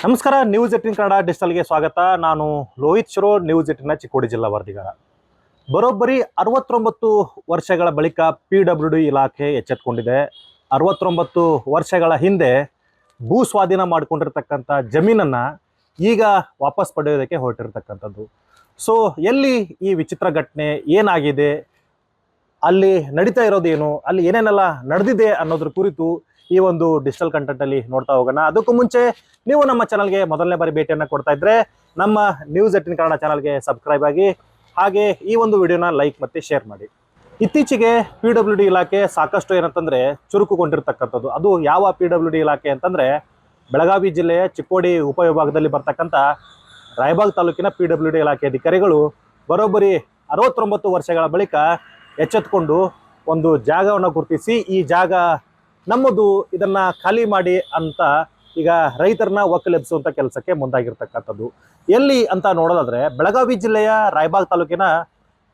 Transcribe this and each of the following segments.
ನಮಸ್ಕಾರ. ನ್ಯೂಸ್ 18 ಕನ್ನಡ ಡಿಜಿಟಲ್ಗೆ ಸ್ವಾಗತ. ನಾನು ಲೋಹಿತ್ ಶಿರೋಡ್, ನ್ಯೂಸ್ 18ನ ಚಿಕ್ಕೋಡಿ ಜಿಲ್ಲಾ ವರದಿಗಾರ. ಬರೋಬ್ಬರಿ 69 ವರ್ಷಗಳ ಬಳಿಕ PWD ಇಲಾಖೆ ಎಚ್ಚೆತ್ತುಕೊಂಡಿದೆ. 69 ವರ್ಷಗಳ ಹಿಂದೆ ಭೂ ಸ್ವಾಧೀನ ಮಾಡಿಕೊಂಡಿರ್ತಕ್ಕಂಥ ಜಮೀನನ್ನು ಈಗ ವಾಪಸ್ ಪಡೆಯೋದಕ್ಕೆ ಹೊರಟಿರ್ತಕ್ಕಂಥದ್ದು. ಸೊ ಎಲ್ಲಿ ಈ ವಿಚಿತ್ರ ಘಟನೆ ಏನಾಗಿದೆ, ಅಲ್ಲಿ ನಡೀತಾ ಇರೋದೇನು, ಅಲ್ಲಿ ಏನೇನೆಲ್ಲ ನಡೆದಿದೆ ಅನ್ನೋದ್ರ ಕುರಿತು ಈ ಒಂದು ಡಿಜಿಟಲ್ ಕಂಟೆಂಟಲ್ಲಿ ನೋಡ್ತಾ ಹೋಗೋಣ. ಅದಕ್ಕೂ ಮುಂಚೆ ನೀವು ನಮ್ಮ ಚಾನಲ್ಗೆ ಮೊದಲನೇ ಬಾರಿ ಭೇಟಿಯನ್ನು ಕೊಡ್ತಾ ಇದ್ರೆ ನಮ್ಮ ನ್ಯೂಸ್ 18 ಕನ್ನಡ ಚಾನಲ್ಗೆ ಸಬ್ಸ್ಕ್ರೈಬ್ ಆಗಿ, ಹಾಗೆ ಈ ಒಂದು ವಿಡಿಯೋನ ಲೈಕ್ ಮತ್ತು ಶೇರ್ ಮಾಡಿ. ಇತ್ತೀಚೆಗೆ PWD ಇಲಾಖೆ ಸಾಕಷ್ಟು ಏನಂತಂದರೆ ಚುರುಕುಗೊಂಡಿರ್ತಕ್ಕಂಥದ್ದು. ಅದು ಯಾವ PWD ಇಲಾಖೆ ಅಂತಂದರೆ ಬೆಳಗಾವಿ ಜಿಲ್ಲೆಯ ಚಿಕ್ಕೋಡಿ ಉಪವಿಭಾಗದಲ್ಲಿ ಬರ್ತಕ್ಕಂಥ ರಾಯಬಾಗ್ ತಾಲೂಕಿನ PWD ಇಲಾಖೆ ಅಧಿಕಾರಿಗಳು ಬರೋಬ್ಬರಿ 69 ವರ್ಷಗಳ ಬಳಿಕ ಎಚ್ಚೆತ್ತುಕೊಂಡು ಒಂದು ಜಾಗವನ್ನು ಗುರುತಿಸಿ, ಈ ಜಾಗ ನಮ್ಮದು, ಇದನ್ನು ಖಾಲಿ ಮಾಡಿ ಅಂತ ಈಗ ರೈತರನ್ನ ಒಕ್ಕಲೆಬ್ಬಿಸುವಂಥ ಕೆಲಸಕ್ಕೆ ಮುಂದಾಗಿರ್ತಕ್ಕಂಥದ್ದು. ಎಲ್ಲಿ ಅಂತ ನೋಡೋದಾದರೆ ಬೆಳಗಾವಿ ಜಿಲ್ಲೆಯ ರಾಯಬಾಗ್ ತಾಲೂಕಿನ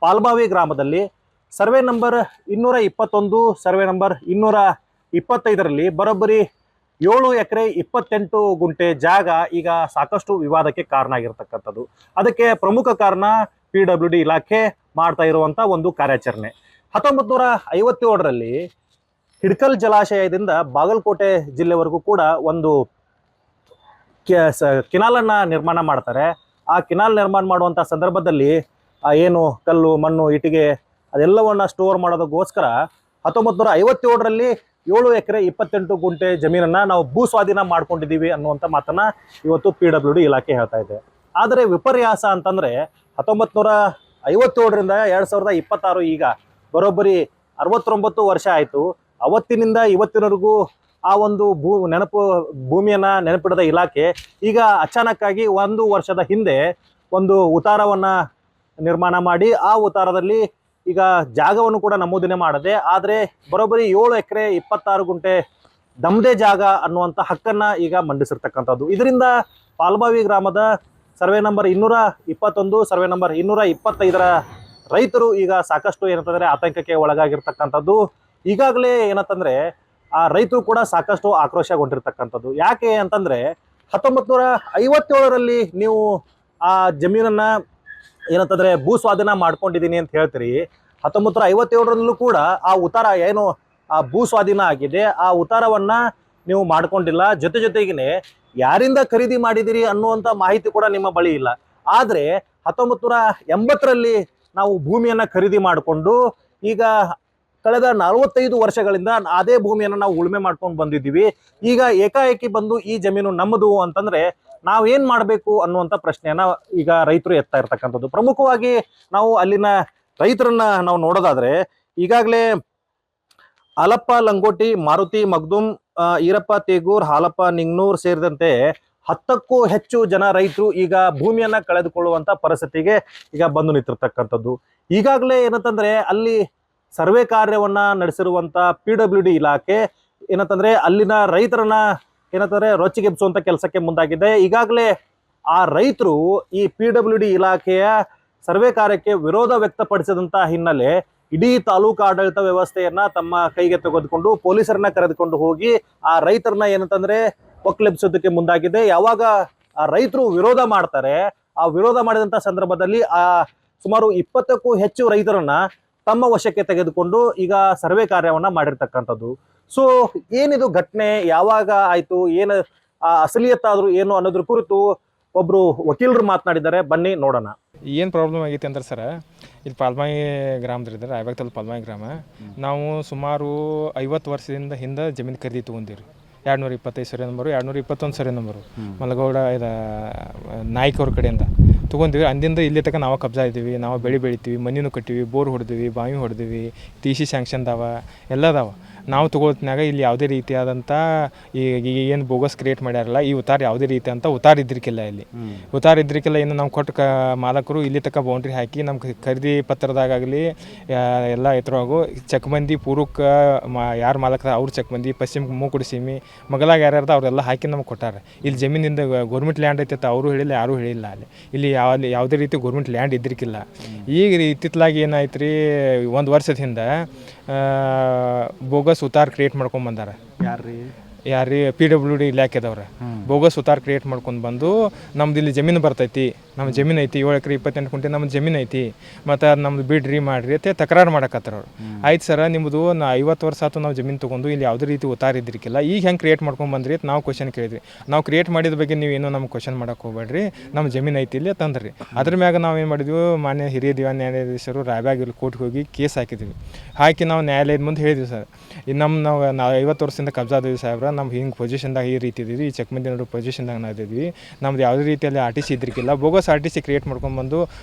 ಪಾಲ್ಮಾವಿ ಗ್ರಾಮದಲ್ಲಿ ಸರ್ವೆ ನಂಬರ್ 221, ಸರ್ವೆ ನಂಬರ್ 225ರಲ್ಲಿ ಬರೋಬ್ಬರಿ 7 ಎಕರೆ 28 ಗುಂಟೆ ಜಾಗ ಈಗ ಸಾಕಷ್ಟು ವಿವಾದಕ್ಕೆ ಕಾರಣ ಆಗಿರ್ತಕ್ಕಂಥದ್ದು. ಅದಕ್ಕೆ ಪ್ರಮುಖ ಕಾರಣ PWD ಇಲಾಖೆ ಮಾಡ್ತಾ ಇರುವಂಥ ಒಂದು ಕಾರ್ಯಾಚರಣೆ. 1957ರಲ್ಲಿ ಹಿಡ್ಕಲ್ ಜಲಾಶಯದಿಂದ ಬಾಗಲಕೋಟೆ ಜಿಲ್ಲೆವರೆಗೂ ಕೂಡ ಒಂದು ಕೆನಾಲನ್ನು ನಿರ್ಮಾಣ ಮಾಡ್ತಾರೆ. ಆ ಕೆನಾಲ್ ನಿರ್ಮಾಣ ಮಾಡುವಂಥ ಸಂದರ್ಭದಲ್ಲಿ ಏನು ಕಲ್ಲು, ಮಣ್ಣು, ಇಟ್ಟಿಗೆ ಅದೆಲ್ಲವನ್ನು ಸ್ಟೋರ್ ಮಾಡೋದಕ್ಕೋಸ್ಕರ 1957ರಲ್ಲಿ 7 ಎಕರೆ 28 ಗುಂಟೆ ಜಮೀನನ್ನು ನಾವು ಭೂ ಸ್ವಾಧೀನ ಮಾಡ್ಕೊಂಡಿದ್ದೀವಿ ಅನ್ನುವಂಥ ಮಾತನ್ನು ಇವತ್ತು PWD ಇಲಾಖೆ ಹೇಳ್ತಾ ಇದೆ. ಆದರೆ ವಿಪರ್ಯಾಸ ಅಂತಂದರೆ 1957ರಿಂದ 2026 ಈಗ ಬರೋಬ್ಬರಿ 69 ವರ್ಷ ಆಯಿತು. ಅವತ್ತಿನಿಂದ ಇವತ್ತಿನವರೆಗೂ ಆ ಒಂದು ಭೂಮಿಯನ್ನು ನೆನಪಿಡದ ಇಲಾಖೆ ಈಗ ಅಚಾನಕ್ಕಾಗಿ 1 ವರ್ಷದ ಹಿಂದೆ ಒಂದು ಉತ್ತಾರವನ್ನು ನಿರ್ಮಾಣ ಮಾಡಿ, ಆ ಉತ್ತಾರದಲ್ಲಿ ಈಗ ಜಾಗವನ್ನು ಕೂಡ ನಮೂದನೆ ಮಾಡದೆ, ಆದರೆ ಬರೋಬ್ಬರಿ 7 ಎಕರೆ 26 ಗುಂಟೆ ನಮ್ಮದೇ ಜಾಗ ಅನ್ನುವಂಥ ಹಕ್ಕನ್ನು ಈಗ ಮಂಡಿಸಿರ್ತಕ್ಕಂಥದ್ದು. ಇದರಿಂದ ಪಾಲ್ಮಾವಿ ಗ್ರಾಮದ ಸರ್ವೆ ನಂಬರ್ 221, ಸರ್ವೆ ನಂಬರ್ 225ರ ರೈತರು ಈಗ ಸಾಕಷ್ಟು ಏನಂತಂದರೆ ಆತಂಕಕ್ಕೆ ಒಳಗಾಗಿರ್ತಕ್ಕಂಥದ್ದು. ಈಗಾಗಲೇ ಏನಂತಂದರೆ ಆ ರೈತರು ಕೂಡ ಸಾಕಷ್ಟು ಆಕ್ರೋಶಗೊಂಡಿರ್ತಕ್ಕಂಥದ್ದು. ಯಾಕೆ ಅಂತಂದರೆ 1957ರಲ್ಲಿ ನೀವು ಆ ಜಮೀನನ್ನು ಏನಂತಂದರೆ ಭೂ ಸ್ವಾಧೀನ ಮಾಡ್ಕೊಂಡಿದ್ದೀನಿ ಅಂತ ಹೇಳ್ತೀರಿ. 1957ರಲ್ಲೂ ಕೂಡ ಆ ಉತ್ತಾರ ಏನು ಆ ಭೂ ಸ್ವಾಧೀನ ಆಗಿದೆ, ಆ ಉತ್ತಾರವನ್ನು ನೀವು ಮಾಡ್ಕೊಂಡಿಲ್ಲ. ಜೊತೆಗೇ ಯಾರಿಂದ ಖರೀದಿ ಮಾಡಿದ್ದೀರಿ ಅನ್ನುವಂಥ ಮಾಹಿತಿ ಕೂಡ ನಿಮ್ಮ ಬಳಿ ಇಲ್ಲ. ಆದರೆ 1980ರಲ್ಲಿ ನಾವು ಭೂಮಿಯನ್ನು ಖರೀದಿ ಮಾಡಿಕೊಂಡು ಈಗ ಕಳೆದ 45 ವರ್ಷಗಳಿಂದ ಅದೇ ಭೂಮಿಯನ್ನು ನಾವು ಉಳುಮೆ ಮಾಡ್ಕೊಂಡು ಬಂದಿದ್ದೀವಿ. ಈಗ ಏಕಾಏಕಿ ಬಂದು ಈ ಜಮೀನು ನಮ್ಮದು ಅಂತಂದರೆ ನಾವೇನು ಮಾಡಬೇಕು ಅನ್ನುವಂಥ ಪ್ರಶ್ನೆಯನ್ನು ಈಗ ರೈತರು ಎತ್ತಾ ಇರ್ತಕ್ಕಂಥದ್ದು. ಪ್ರಮುಖವಾಗಿ ನಾವು ಅಲ್ಲಿನ ರೈತರನ್ನ ನಾವು ನೋಡೋದಾದರೆ ಈಗಾಗಲೇ ಹಾಲಪ್ಪ ಲಂಗೋಟಿ, ಮಾರುತಿ ಮಗ್ದುಮ್, ಈರಪ್ಪ ತೇಗೂರ್, ಹಾಲಪ್ಪ ನಿಂಗ್ನೂರ್ ಸೇರಿದಂತೆ 10ಕ್ಕೂ ಹೆಚ್ಚು ಜನ ರೈತರು ಈಗ ಭೂಮಿಯನ್ನು ಕಳೆದುಕೊಳ್ಳುವಂಥ ಪರಿಸ್ಥಿತಿಗೆ ಈಗ ಬಂದು ನಿಂತಿರ್ತಕ್ಕಂಥದ್ದು. ಈಗಾಗಲೇ ಏನಂತಂದರೆ ಅಲ್ಲಿ ಸರ್ವೆ ಕಾರ್ಯವನ್ನು ನಡೆಸಿರುವಂಥ PWD ಇಲಾಖೆ ಏನಂತಂದರೆ ಅಲ್ಲಿನ ರೈತರನ್ನ ಏನಂತಂದರೆ ರೊಚ್ಚಿಗೆಬ್ಬಿಸುವಂಥ ಕೆಲಸಕ್ಕೆ ಮುಂದಾಗಿದೆ. ಈಗಾಗಲೇ ಆ ರೈತರು ಈ PWD ಇಲಾಖೆಯ ಸರ್ವೆ ಕಾರ್ಯಕ್ಕೆ ವಿರೋಧ ವ್ಯಕ್ತಪಡಿಸಿದಂಥ ಹಿನ್ನೆಲೆ ಇಡೀ ತಾಲೂಕು ಆಡಳಿತ ವ್ಯವಸ್ಥೆಯನ್ನು ತಮ್ಮ ಕೈಗೆ ತೆಗೆದುಕೊಂಡು ಪೊಲೀಸರನ್ನ ಕರೆದುಕೊಂಡು ಹೋಗಿ ಆ ರೈತರನ್ನ ಏನಂತಂದರೆ ಒಕ್ಕಲೆಬ್ಬಿಸೋದಕ್ಕೆ ಮುಂದಾಗಿದೆ. ಯಾವಾಗ ಆ ರೈತರು ವಿರೋಧ ಮಾಡ್ತಾರೆ, ಆ ವಿರೋಧ ಮಾಡಿದಂಥ ಸಂದರ್ಭದಲ್ಲಿ ಆ ಸುಮಾರು 20ಕ್ಕೂ ಹೆಚ್ಚು ರೈತರನ್ನ ತಮ್ಮ ವಶಕ್ಕೆ ತೆಗೆದುಕೊಂಡು ಈಗ ಸರ್ವೆ ಕಾರ್ಯವನ್ನು ಮಾಡಿರ್ತಕ್ಕಂಥದ್ದು. ಸೊ ಏನಿದು ಘಟನೆ, ಯಾವಾಗ ಆಯಿತು, ಏನು ಅಸಲಿಯತ್ತಾದರೂ ಏನು ಅನ್ನೋದ್ರ ಕುರಿತು ಒಬ್ಬರು ವಕೀಲರು ಮಾತನಾಡಿದ್ದಾರೆ. ಬನ್ನಿ ನೋಡೋಣ. ಏನು ಪ್ರಾಬ್ಲಮ್ ಆಗೈತೆ ಅಂದ್ರೆ ಸರ್, ಇಲ್ಲಿ ಪಾಲ್ಮಾಯಿ ಗ್ರಾಮದಲ್ಲಿದ್ದಾರೆ, ರಾಯಬಾಗ್ ತಾಲೂಕು ಪಾಲ್ಮಾಯಿ ಗ್ರಾಮ. ನಾವು ಸುಮಾರು 50 ವರ್ಷದಿಂದ ಹಿಂದೆ ಜಮೀನು ಖರೀದಿ ತೊಗೊಂಡಿರಿ. 225 survey number, 221 survey number, Malagouda Naik ಅವ್ರ ಕಡೆಯಿಂದ ತೊಗೊಂಡಿವಿ. ಅಂದಿಂದ ಇಲ್ಲಿ ತನಕ ನಾವು ಕಬ್ಜಾ ಇದ್ದೀವಿ, ನಾವು ಬೆಳೆ ಬೆಳಿತೀವಿ, ಮಣ್ಣಿನೂ ಕಟ್ಟಿವಿ, ಬೋರ್ ಹೊಡೆದಿವಿ, ಬಾವಿ ಹೊಡೆದಿವಿ, TC ಸ್ಯಾಂಕ್ಷನ್ ಅದಾವ, ಎಲ್ಲ ಅದಾವ. ನಾವು ತೊಗೊಳ್ತಿನಾಗ ಇಲ್ಲಿ ಯಾವುದೇ ರೀತಿಯಾದಂಥ ಏನು ಬೋಗಸ್ ಕ್ರಿಯೇಟ್ ಮಾಡ್ಯಾರಲ್ಲ, ಈ ಉತ್ತಾರ ಯಾವುದೇ ರೀತಿ ಅಂತ ಉತ್ತಾರ ಇದ್ರಿಕಿಲ್ಲ. ಇಲ್ಲಿ ಉತ್ತಾರ ಇದ್ರಿಕಿಲ್ಲ. ಇನ್ನು ನಾವು ಕೊಟ್ಟ ಮಾಲಕರು ಇಲ್ಲಿ ತನಕ ಬೌಂಡ್ರಿ ಹಾಕಿ ನಮ್ಮ ಖರೀದಿ ಪತ್ರದಾಗಲಿ ಎಲ್ಲ ಎತ್ತರವಾಗು ಚಕ್ಮಂದಿ ಪೂರ್ವಕ್ಕೆ ಯಾರು ಮಾಲಕರ ಅವ್ರು ಚಕ್ಮಂದಿ, ಪಶ್ಚಿಮ ಮೂಕುಡಿಸೀಮಿ, ಮಗಲಾಗ ಯಾರ್ಯಾರ್ದ ಅವರೆಲ್ಲ ಹಾಕಿ ನಮ್ಗೆ ಕೊಟ್ಟಾರೆ. ಇಲ್ಲಿ ಜಮೀನಿಂದ ಗೌರ್ಮೆಂಟ್ ಲ್ಯಾಂಡ್ ಐತೆ ಅವರು ಹೇಳಿಲ್ಲ, ಯಾರೂ ಹೇಳಿಲ್ಲ. ಇಲ್ಲಿ ಯಾವುದೇ ರೀತಿ ಗೌರ್ಮೆಂಟ್ ಲ್ಯಾಂಡ್ ಇದ್ರಿಕಿಲ್ಲ. ಈಗ ಇತ್ತಿತ್ತಲಾಗಿ ಏನಾಯ್ತು ರೀ, 1 ವರ್ಷದ ಹಿಂದೆ ಬೋಗಸ್ ಉತ್ತಾರ ಕ್ರಿಯೇಟ್ ಮಾಡ್ಕೊಂಬಂದಾರ. ಯಾರ್ರೀ? ಯಾರೀ PWD ಇಲಾಖೆದವ್ರು ಬೋಗಸ್ ಉತ್ತಾರ ಕ್ರಿಯೇಟ್ ಮಾಡ್ಕೊಂಡು ಬಂದು ನಮ್ದು ಇಲ್ಲಿ ಜಮೀನು ಬರ್ತೈತಿ, ನಮ್ಮ ಜಮೀನು ಐತಿ 7 ಎಕರೆ 28 ಗುಂಟೆ ನಮ್ಮ ಜಮೀನು ಐತಿ, ಮತ್ತು ಅದು ನಮ್ದು ಬಿಡ್ರಿ ಮಾಡಿರಿ ಅಂತ ತಕರಾರು ಮಾಡಕತ್ತಾರ ಅವ್ರು. ಆಯ್ತು ಸರ, ನಿಮ್ಮದು 50 ವರ್ಷ ಆಯ್ತು ನಾವು ಜಮೀನು ತೊಗೊಂಡು ಇಲ್ಲಿ ಯಾವುದೇ ರೀತಿ ಉತ್ತಾರ ಇದ್ರಿಕಿಲ್ಲ, ಈಗ ಹೆಂಗೆ ಕ್ರಿಯೇಟ್ ಮಾಡ್ಕೊಂಡು ಬಂದ್ರಿ ಅಂತ ನಾವು ಕ್ವಶನ್ ಕೇಳಿದ್ವಿ. ನಾವು ಕ್ರಿಯೇಟ್ ಮಾಡಿದ ಬಗ್ಗೆ ನೀವು ಏನೋ ನಮ್ಗೆ ಕ್ವಶನ್ ಮಾಡಕ್ಕೆ ಹೋಗ್ಬೇಡ್ರಿ, ನಮ್ಮ ಜಮೀನು ಐತಿ ಇಲ್ಲಿ ತಂದ್ರಿ. ಅದ್ರ ಮ್ಯಾಗ ನಾವು ಏನು ಮಾಡಿದ್ವಿ, ಮಾನ್ಯ ಹಿರಿಯ ದಿವಾನ್ ನ್ಯಾಯಾಧೀಶರು ರಾಯಬಾಗ್ ಕೋರ್ಟ್ಗೆ ಹೋಗಿ ಕೇಸ್ ಹಾಕಿದ್ವಿ. ಹಾಕಿ ನಾವು ನ್ಯಾಯಾಲಯದ ಮುಂದೆ ಹೇಳಿದ್ವಿ ಸರ್, ನಾವು 50 ವರ್ಷದಿಂದ ಕಬ್ಜಾ ಆದ್ವಿ ಸಾಹೇಬ್ರ, ನಮ್ಗೆ ಹಿಂಗೆ ಪೊಸಿಷನ್ದಾಗ ಈ ರೀತಿ ಇದ್ದೀವಿ, ಈ ಚೆಕ್ ಮಂದಿ ನೋಡೋ ಪೊಸಿಷನ್ದಾಗ ನಾವು ಇದ್ದೀವಿ, ನಮ್ದು ಯಾವುದೇ ರೀತಿಯಲ್ಲಿ RTC ಇದ್ರಿಕಿಲ್ಲ, ಬೋಗಸ್ RTC ಕ್ರಿಯೇಟ್ ಮಾಡ್ಕೊಂಡ್ಬಂದು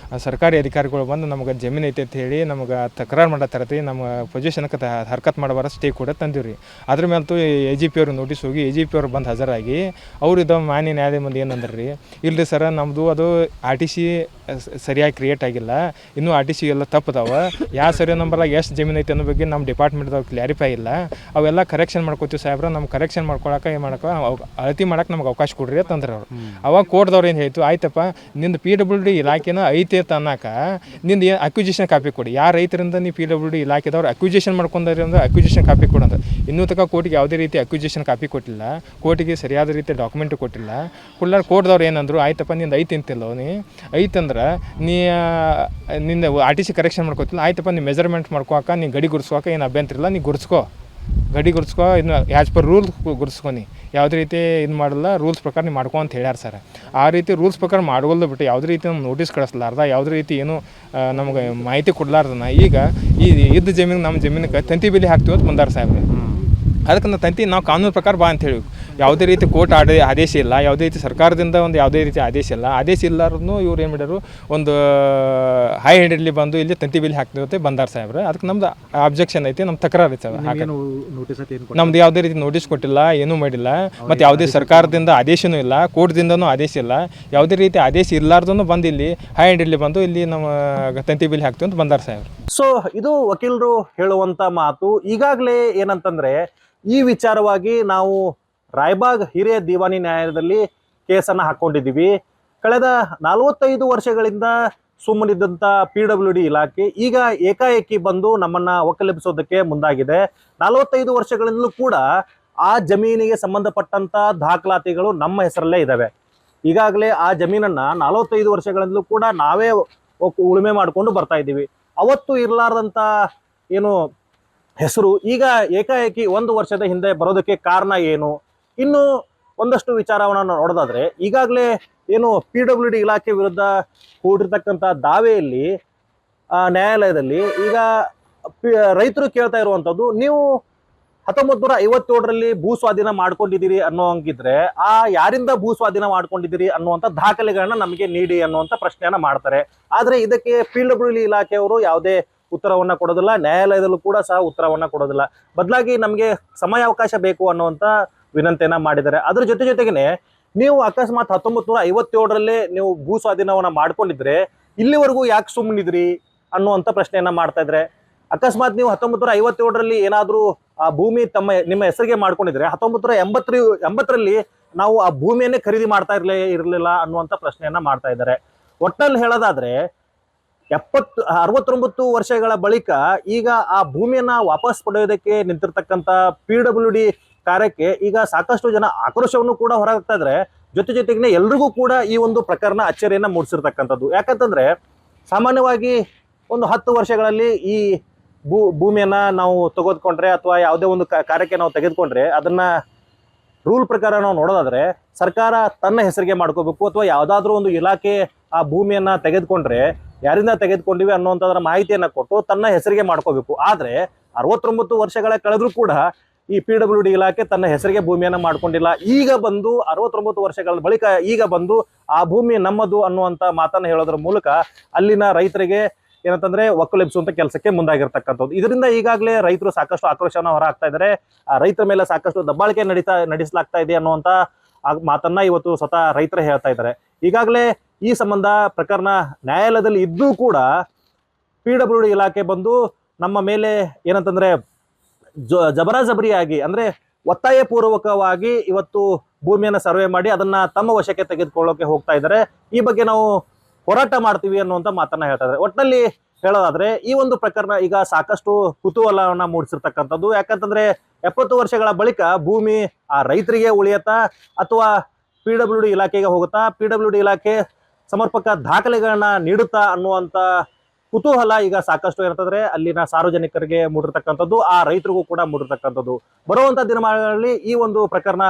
ಸರ್ಕಾರಿ ಅಧಿಕಾರಿಗಳು ಬಂದು ನಮ್ಗೆ ಜಮೀನು ಐತೆ ಅಂತ ಹೇಳಿ ನಮ್ಗೆ ತಕರಾರು ಮಾಡತ್ತಾರತಿ, ನಮ್ಮ ಪೊಸಿಷನ್ಗೆ ಹರ್ಕತ್ ಮಾಡಬಾರ ಸ್ಟೇ ಕೂಡ ತಂದಿವ್ರಿ. ಅದ್ರ ಮೇಲಂತೂ AGP ಅವ್ರಿಗೆ ನೋಟಿಸ್ ಹೋಗಿ AGP ಅವ್ರು ಬಂದು ಹಾಜರಾಗಿ ಅವ್ರು ಇದು ಮಾನ್ಯ ನ್ಯಾಯಾಲಯ ಮುಂದೆ ಏನಂದ್ರೆ ರೀ, ಇಲ್ಲರಿ ಸರ ನಮ್ಮದು ಅದು RTC ಸರಿಯಾಗಿ ಕ್ರಿಯೇಟ್ ಆಗಿಲ್ಲ, ಇನ್ನೂ RTC ಎಲ್ಲ ತಪ್ಪದಾವ, ಯಾವ ಸರ್ವೆ ನಂಬರ್ಲಾಗ ಎಷ್ಟು ಜಮೀನು ಐತೆ ಅನ್ನೋ ಬಗ್ಗೆ ನಮ್ಮ ಡಿಪಾರ್ಟ್ಮೆಂಟ್ದಾಗ ಕ್ಲಾರಿಫೈ ಇಲ್ಲ, ಅವೆಲ್ಲ ಕರೆಕ್ಷನ್ ಮಾಡ್ಕೋತೀವಿ ಸಾಹೇಬ್ರ, ನಮ್ಮ ಕರೆಕ್ಷನ್ ಮಾಡ್ಕೊಳಕ್ಕೆ ಏನು ಮಾಡೋಕೆ ಅಳತಿ ಮಾಡಕ್ಕೆ ನಮ್ಗೆ ಅವಕಾಶ ಕೊಡ್ರಿ ಅಂತಂದ್ರೆ ಅವ್ರು. ಅವಾಗ ಕೋರ್ಟ್ದವ್ರು ಏನು ಹೇಳ್ತು, ಆಯ್ತಪ್ಪ ನಿಂದು PWD ಇಲಾಖೆನ ಐತೆ ಅಂತ ಅನ್ನಕ ನಿಂದು ಏನು ಅಕ್ವಿಜಿಷನ್ ಕಾಪಿ ಕೊಡಿ, ಯಾರು ರೈತರಿಂದ ನೀವು PWD ಇಲಾಖೆದವ್ರು ಅಕ್ವಿಜಿಷನ್ ಮಾಡ್ಕೊಂಡ್ರಿ ಅಂದ್ರೆ ಅಕ್ವಿಜಿಷನ್ ಕಾಪಿ ಕೊಡೋದು. ಇನ್ನೂ ತನಕ ಕೋರ್ಟಿಗೆ ಯಾವುದೇ ರೀತಿ ಅಕ್ವಿಜಿಷನ್ ಕಾಪಿ ಕೊಟ್ಟಿಲ್ಲ, ಕೋರ್ಟಿಗೆ ಸರಿಯಾದ ರೀತಿ ಡಾಕ್ಯುಮೆಂಟ್ ಕೊಟ್ಟಿಲ್ಲ. ಕೋರ್ಟ್ದವ್ರು ಏನಂದ್ರು, ಆಯ್ತಪ್ಪ ನಿಂದು ಐತಿ ಅಂತಿಲ್ಲ, ನೀ ಐತಂದ್ರೆ ನಿಂದ RTC ಕರೆಕ್ಷನ್ ಮಾಡ್ಕೋತಿಲ್ಲ, ಆಯ್ತಪ್ಪ ನೀವು ಮೆಜರ್ಮೆಂಟ್ ಮಾಡ್ಕೋಕ, ನೀ ಗಡಿ ಗುರ್ಸ್ಕೋಕ ಏನು ಅಭ್ಯಂತರ ಇಲ್ಲ, ನೀ ಗುರ್ಸ್ಕೋ, ಗಡಿ ಗುರ್ಸ್ಕೋ, ಇನ್ನು ಆ್ಯಸ್ ಪರ್ ರೂಲ್ ಗುರ್ಸ್ಕೊನಿ, ಯಾವುದೇ ರೀತಿ ಇದು ಮಾಡಲ್ಲ, ರೂಲ್ಸ್ ಪ್ರಕಾರ ನೀವು ಮಾಡ್ಕೊ ಅಂತ ಹೇಳ್ಯಾರ ಸರ್. ಆ ರೀತಿ ರೂಲ್ಸ್ ಪ್ರಕಾರ ಮಾಡ್ಕೊಳ್ದು ಬಿಟ್ಟು ಯಾವುದೇ ರೀತಿ ನಮ್ಗೆ ನೋಟಿಸ್ ಕಳಿಸ್ಲಾರ್ದ, ಯಾವುದೇ ರೀತಿ ಏನು ನಮ್ಗೆ ಮಾಹಿತಿ ಕೊಡ್ಲಾರ್ದನ ಈಗ ಈ ಇದ್ದ ಜಮೀನು ನಮ್ಮ ಜಮೀನಿಗೆ ತಂತಿ ಬೇಲಿ ಹಾಕ್ತೀವಿ ಅಂತ ಬಂದಾರ ಸಾಹೇಬ್ರೆ. ಅದಕ್ಕೆ ನಾವು ಕಾನೂನು ಪ್ರಕಾರ ಬಾ ಅಂತ ಹೇಳಿ, ಯಾವುದೇ ರೀತಿ ಕೋರ್ಟ್ ಆದೇಶ ಇಲ್ಲ, ಯಾವುದೇ ರೀತಿ ಸರ್ಕಾರದಿಂದ ಒಂದು ಯಾವುದೇ ರೀತಿ ಆದೇಶ ಇಲ್ಲ, ಆದೇಶ ಇಲ್ಲಾರನು ಇವ್ರು ಏನು ಮಾಡ್ಯಾರು, ಒಂದು ಹೈ ಹ್ಯಾಂಡೆಡ್ಲಿ ಬಂದು ಇಲ್ಲಿ ತಂತಿ ಬೇಲಿ ಹಾಕ್ತೀವಿ ಅಂತ ಬಂದಾರ ಸಾಹೇಬ್ರೆ. ಅದಕ್ಕೆ ನಮ್ದು ಅಬ್ಜೆಕ್ಷನ್ ಐತಿ, ನಮ್ಮ ತಕರಾರು ಐತೆ. ನಮ್ದು ಯಾವುದೇ ರೀತಿ ನೋಟಿಸ್ ಕೊಟ್ಟಿಲ್ಲ, ಏನೂ ಮಾಡಿಲ್ಲ, ಮತ್ತು ಯಾವುದೇ ಸರ್ಕಾರದಿಂದ ಆದೇಶನೂ ಇಲ್ಲ, ಕೋರ್ಟ್ದಿಂದನೂ ಆದೇಶ ಇಲ್ಲ, ಯಾವುದೇ ರೀತಿ ಆದೇಶ ಇಲ್ಲಾರ್ದೂ ಬಂದು ಇಲ್ಲಿ ಹೈ ಹ್ಯಾಂಡೆಡ್ಲಿ ಬಂದು ಇಲ್ಲಿ ನಮ್ಮ ತಂತಿ ಬೇಲಿ ಹಾಕ್ತೀವಿ ಅಂತ ಬಂದಾರ ಸಾಹೇಬ್ರೆ. ಸೊ ಇದು ವಕೀಲರು ಹೇಳುವಂತ ಮಾತು. ಈಗಾಗಲೇ ಏನಂತಂದ್ರೆ ಈ ವಿಚಾರವಾಗಿ ನಾವು ರಾಯಬಾಗ್ ಹಿರಿಯ ದಿವಾನಿ ನ್ಯಾಯಾಲಯದಲ್ಲಿ ಕೇಸನ್ನು ಹಾಕೊಂಡಿದ್ದೀವಿ. ಕಳೆದ 45 ವರ್ಷಗಳಿಂದ ಸುಮ್ಮನಿದ್ದಂಥ PWD ಇಲಾಖೆ ಈಗ ಏಕಾಏಕಿ ಬಂದು ನಮ್ಮನ್ನ ಒಕ್ಕಲೆಬ್ಬಿಸೋದಕ್ಕೆ ಮುಂದಾಗಿದೆ. 45 ವರ್ಷಗಳಿಂದಲೂ ಕೂಡ ಆ ಜಮೀನಿಗೆ ಸಂಬಂಧಪಟ್ಟಂತ ದಾಖಲಾತಿಗಳು ನಮ್ಮ ಹೆಸರಲ್ಲೇ ಇದ್ದಾವೆ. ಈಗಾಗಲೇ ಆ ಜಮೀನನ್ನ 45 ವರ್ಷಗಳಿಂದಲೂ ಕೂಡ ನಾವೇ ಉಳುಮೆ ಮಾಡಿಕೊಂಡು ಬರ್ತಾ ಇದ್ದೀವಿ. ಅವತ್ತು ಇರಲಾರ್ದಂಥ ಏನು ಹೆಸರು ಈಗ ಏಕಾಏಕಿ 1 ವರ್ಷದ ಹಿಂದೆ ಬರೋದಕ್ಕೆ ಕಾರಣ ಏನು? ಇನ್ನು ಒಂದಷ್ಟು ವಿಚಾರವನ್ನು ನೋಡೋದಾದ್ರೆ, ಈಗಾಗಲೇ ಏನು PWD ಇಲಾಖೆ ವಿರುದ್ಧ ಹೂಡಿರ್ತಕ್ಕಂಥ ದಾವೆಯಲ್ಲಿ ನ್ಯಾಯಾಲಯದಲ್ಲಿ ಈಗ ರೈತರು ಕೇಳ್ತಾ ಇರುವಂಥದ್ದು, ನೀವು 1957ರಲ್ಲಿ ಭೂ ಸ್ವಾಧೀನ ಮಾಡ್ಕೊಂಡಿದ್ದೀರಿ ಅನ್ನೋ ಹಂಗಿದ್ರೆ ಆ ಯಾರಿಂದ ಭೂ ಸ್ವಾಧೀನ ಮಾಡ್ಕೊಂಡಿದ್ದೀರಿ ಅನ್ನುವಂಥ ದಾಖಲೆಗಳನ್ನ ನಮಗೆ ನೀಡಿ ಅನ್ನುವಂಥ ಪ್ರಶ್ನೆಯನ್ನ ಮಾಡ್ತಾರೆ. ಆದ್ರೆ ಇದಕ್ಕೆ PWD ಇಲಾಖೆಯವರು ಯಾವುದೇ ಉತ್ತರವನ್ನ ಕೊಡೋದಿಲ್ಲ, ನ್ಯಾಯಾಲಯದಲ್ಲೂ ಕೂಡ ಸಹ ಉತ್ತರವನ್ನ ಕೊಡೋದಿಲ್ಲ. ಬದಲಾಗಿ ನಮಗೆ ಸಮಯಾವಕಾಶ ಬೇಕು ಅನ್ನುವಂಥ ವಿನಂತಿಯನ್ನ ಮಾಡಿದ್ದಾರೆ. ಅದ್ರ ಜೊತೆಗೇನೆ ನೀವು ಅಕಸ್ಮಾತ್ 1957ರಲ್ಲೇ ನೀವು ಭೂ ಸ್ವಾಧೀನವನ್ನ ಮಾಡ್ಕೊಂಡಿದ್ರೆ ಇಲ್ಲಿವರೆಗೂ ಯಾಕೆ ಸುಮ್ಮನಿದ್ರಿ ಅನ್ನುವಂಥ ಪ್ರಶ್ನೆಯನ್ನ ಮಾಡ್ತಾ ಇದ್ರೆ, ಅಕಸ್ಮಾತ್ ನೀವು 1957ರಲ್ಲಿ ಏನಾದರೂ ಆ ಭೂಮಿ ನಿಮ್ಮ ಹೆಸರಿಗೆ ಮಾಡ್ಕೊಂಡಿದ್ರೆ 1980ರಲ್ಲಿ ನಾವು ಆ ಭೂಮಿಯನ್ನೇ ಖರೀದಿ ಮಾಡ್ತಾ ಇರಲಿಲ್ಲ ಅನ್ನುವಂಥ ಪ್ರಶ್ನೆಯನ್ನ ಮಾಡ್ತಾ ಇದ್ದಾರೆ. ಒಟ್ಟಲ್ಲಿ ಹೇಳೋದಾದ್ರೆ 69 ವರ್ಷಗಳ ಬಳಿಕ ಈಗ ಆ ಭೂಮಿಯನ್ನ ವಾಪಸ್ ಪಡೆಯೋದಕ್ಕೆ ನಿಂತಿರ್ತಕ್ಕಂಥ PWD ಕಾರ್ಯಕ್ಕೆ ಈಗ ಸಾಕಷ್ಟು ಜನ ಆಕ್ರೋಶವನ್ನು ಕೂಡ ಹೊರಹಾಕ್ತಾ ಇದ್ರೆ, ಜೊತೆಗೆ ಎಲ್ರಿಗೂ ಕೂಡ ಈ ಒಂದು ಪ್ರಕರಣ ಅಚ್ಚರಿಯನ್ನ ಮೂಡಿಸಿರ್ತಕ್ಕಂಥದ್ದು. ಯಾಕಂತಂದ್ರೆ ಸಾಮಾನ್ಯವಾಗಿ ಒಂದು 10 ವರ್ಷಗಳಲ್ಲಿ ಈ ಭೂಮಿಯನ್ನ ನಾವು ತೆಗೆದುಕೊಂಡ್ರೆ ಅಥವಾ ಯಾವುದೇ ಒಂದು ಕಾರ್ಯಕ್ಕೆ ನಾವು ತೆಗೆದುಕೊಂಡ್ರೆ ಅದನ್ನ ರೂಲ್ ಪ್ರಕಾರ ನಾವು ನೋಡೋದಾದ್ರೆ ಸರ್ಕಾರ ತನ್ನ ಹೆಸರಿಗೆ ಮಾಡ್ಕೋಬೇಕು, ಅಥವಾ ಯಾವುದಾದ್ರೂ ಒಂದು ಇಲಾಖೆ ಆ ಭೂಮಿಯನ್ನ ತೆಗೆದುಕೊಂಡ್ರೆ ಯಾರಿಂದ ತೆಗೆದುಕೊಂಡಿವಿ ಅನ್ನುವಂಥದ್ರ ಮಾಹಿತಿಯನ್ನ ಕೊಟ್ಟು ತನ್ನ ಹೆಸರಿಗೆ ಮಾಡ್ಕೋಬೇಕು. ಆದ್ರೆ 69 ವರ್ಷಗಳ ಕಳೆದ್ರೂ ಕೂಡ ಈ PWD ಇಲಾಖೆ ತನ್ನ ಹೆಸರಿಗೆ ಭೂಮಿಯನ್ನ ಮಾಡ್ಕೊಂಡಿಲ್ಲ. ಈಗ ಬಂದು 69 ವರ್ಷಗಳ ಬಳಿಕ ಈಗ ಬಂದು ಆ ಭೂಮಿ ನಮ್ಮದು ಅನ್ನುವಂಥ ಮಾತನ್ನ ಹೇಳೋದ್ರ ಮೂಲಕ ಅಲ್ಲಿನ ರೈತರಿಗೆ ಏನಂತಂದ್ರೆ ಒಕ್ಕಲೆಬ್ಬಿಸುವಂತ ಕೆಲಸಕ್ಕೆ ಮುಂದಾಗಿರ್ತಕ್ಕಂಥದ್ದು. ಇದರಿಂದ ಈಗಾಗಲೇ ರೈತರು ಸಾಕಷ್ಟು ಆಕ್ರೋಶನ ಹೊರ ಹಾಕ್ತಾ ಇದ್ದಾರೆ. ಆ ರೈತರ ಮೇಲೆ ಸಾಕಷ್ಟು ದಬ್ಬಾಳಿಕೆ ನಡೆಸಲಾಗ್ತಾ ಇದೆ ಅನ್ನುವಂಥ ಮಾತನ್ನ ಇವತ್ತು ಸ್ವತಃ ರೈತರೇ ಹೇಳ್ತಾ ಇದ್ದಾರೆ. ಈಗಾಗಲೇ ಈ ಸಂಬಂಧ ಪ್ರಕರಣ ನ್ಯಾಯಾಲಯದಲ್ಲಿ ಇದ್ದೂ ಕೂಡ PWD ಇಲಾಖೆ ಬಂದು ನಮ್ಮ ಮೇಲೆ ಏನಂತಂದ್ರೆ ಜಬರಾಜಬರಿಯಾಗಿ ಅಂದ್ರೆ ಒತ್ತಾಯ ಪೂರ್ವಕವಾಗಿ ಇವತ್ತು ಭೂಮಿಯನ್ನ ಸರ್ವೆ ಮಾಡಿ ಅದನ್ನ ತಮ್ಮ ವಶಕ್ಕೆ ತೆಗೆದುಕೊಳ್ಳೋಕೆ ಹೋಗ್ತಾ ಇದ್ದಾರೆ. ಈ ಬಗ್ಗೆ ನಾವು ಹೋರಾಟ ಮಾಡ್ತೀವಿ ಅನ್ನುವಂಥ ಮಾತನ್ನ ಹೇಳ್ತಾ ಇದ್ದಾರೆ. ಒಟ್ಟಿನಲ್ಲಿ ಹೇಳೋದಾದ್ರೆ ಈ ಒಂದು ಪ್ರಕರಣ ಈಗ ಸಾಕಷ್ಟು ಕುತೂಹಲವನ್ನ ಮೂಡಿಸಿರ್ತಕ್ಕಂಥದ್ದು. ಯಾಕಂತಂದ್ರೆ 70 ವರ್ಷಗಳ ಬಳಿಕ ಭೂಮಿ ಆ ರೈತರಿಗೆ ಉಳಿಯತ್ತಾ ಅಥವಾ PWD ಇಲಾಖೆಗೆ ಹೋಗುತ್ತಾ, PWD ಇಲಾಖೆ ಸಮರ್ಪಕ ದಾಖಲೆಗಳನ್ನ ನೀಡುತ್ತಾ ಅನ್ನುವಂಥ ಕುತೂಹಲ ಈಗ ಸಾಕಷ್ಟು ಇರ್ತದ್ರೆ ಅಲ್ಲಿನ ಸಾರ್ವಜನಿಕರಿಗೆ ಮೂಡಿರ್ತಕ್ಕಂಥದ್ದು, ಆ ರೈತರಿಗೂ ಕೂಡ ಮೂಡಿರ್ತಕ್ಕಂಥದ್ದು. ಬರುವಂಥ ದಿನಮಾನಗಳಲ್ಲಿ ಈ ಒಂದು ಪ್ರಕರಣ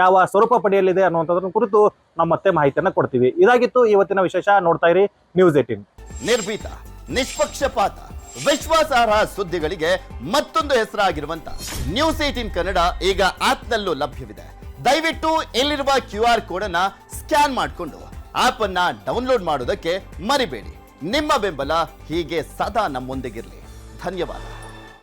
ಯಾವ ಸ್ವರೂಪ ಪಡೆಯಲಿದೆ ಅನ್ನುವಂಥದ್ರ ಕುರಿತು ನಾವು ಮತ್ತೆ ಮಾಹಿತಿಯನ್ನು ಕೊಡ್ತೀವಿ. ಇದಾಗಿತ್ತು ಇವತ್ತಿನ ವಿಶೇಷ. ನೋಡ್ತಾ ಇರಿ ನ್ಯೂಸ್ 18. ನಿರ್ಭೀತ, ನಿಷ್ಪಕ್ಷಪಾತ, ವಿಶ್ವಾಸಾರ್ಹ ಸುದ್ದಿಗಳಿಗೆ ಮತ್ತೊಂದು ಹೆಸರಾಗಿರುವಂತ ನ್ಯೂಸ್ 18 ಕನ್ನಡ ಈಗ ಆಪ್ನಲ್ಲೂ ಲಭ್ಯವಿದೆ. ದಯವಿಟ್ಟು ಇಲ್ಲಿರುವ QR ಕೋಡ್ ಅನ್ನ ಸ್ಕ್ಯಾನ್ ಮಾಡಿಕೊಂಡು ಆಪ್ ಅನ್ನ ಡೌನ್ಲೋಡ್ ಮಾಡೋದಕ್ಕೆ ಮರಿಬೇಡಿ. ನಿಮ್ಮ ಬೆಂಬಲ ಹೀಗೆ ಸದಾ ನಮ್ಮೊಂದಿಗಿರಲಿ. ಧನ್ಯವಾದ.